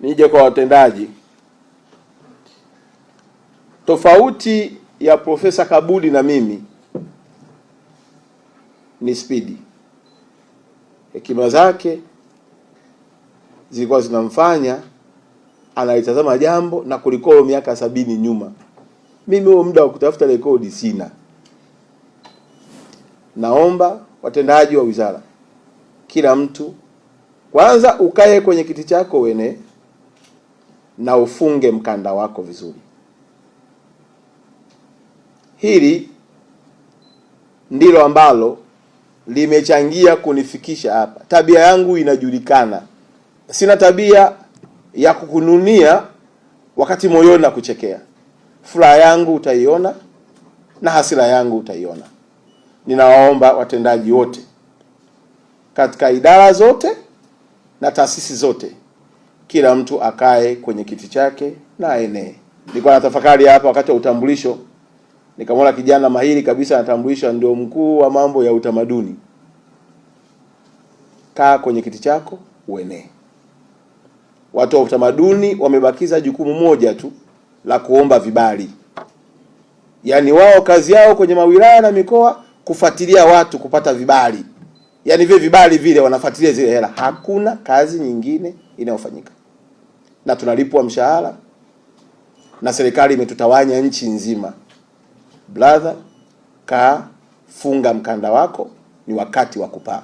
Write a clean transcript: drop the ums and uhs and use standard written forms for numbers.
Nije kwa watendaji. Tofauti ya Profesa Kabudi na mimi ni spidi. Hekima zake zilikuwa zinamfanya analitazama jambo na kulikolo miaka 70 nyuma. Mimi huo muda wa kutafuta rekodi sina. Naomba watendaji wa wizara, kila mtu kwanza ukae kwenye kiti chako wene na ufunge mkanda wako vizuri. Hili ndilo ambalo limechangia kunifikisha hapa. Tabia yangu inajulikana. Sina tabia ya kukununia wakati moyoni na kuchekea. Furaha yangu utaiona na hasira yangu utaiona. Ninawaomba watendaji wote katika idara zote na taasisi zote, kila mtu akae kwenye kiti chake na aenee. Nilikuwa natafakari hapa wakati wa utambulisho, nikamwona kijana mahiri kabisa anatambulisha, ndio mkuu wa mambo ya utamaduni. Kaa kwenye kiti chako uenee. Watu wa utamaduni wamebakiza jukumu moja tu la kuomba vibali. Yaani wao kazi yao kwenye mawilaya na mikoa kufuatilia watu kupata vibali. Yaani vile vibali vile wanafuatilia zile hela. Hakuna kazi nyingine inayofanyika. Na tunalipwa mshahara na serikali imetutawanya nchi nzima. Brother, kaa, funga mkanda wako, ni wakati wa kupaa.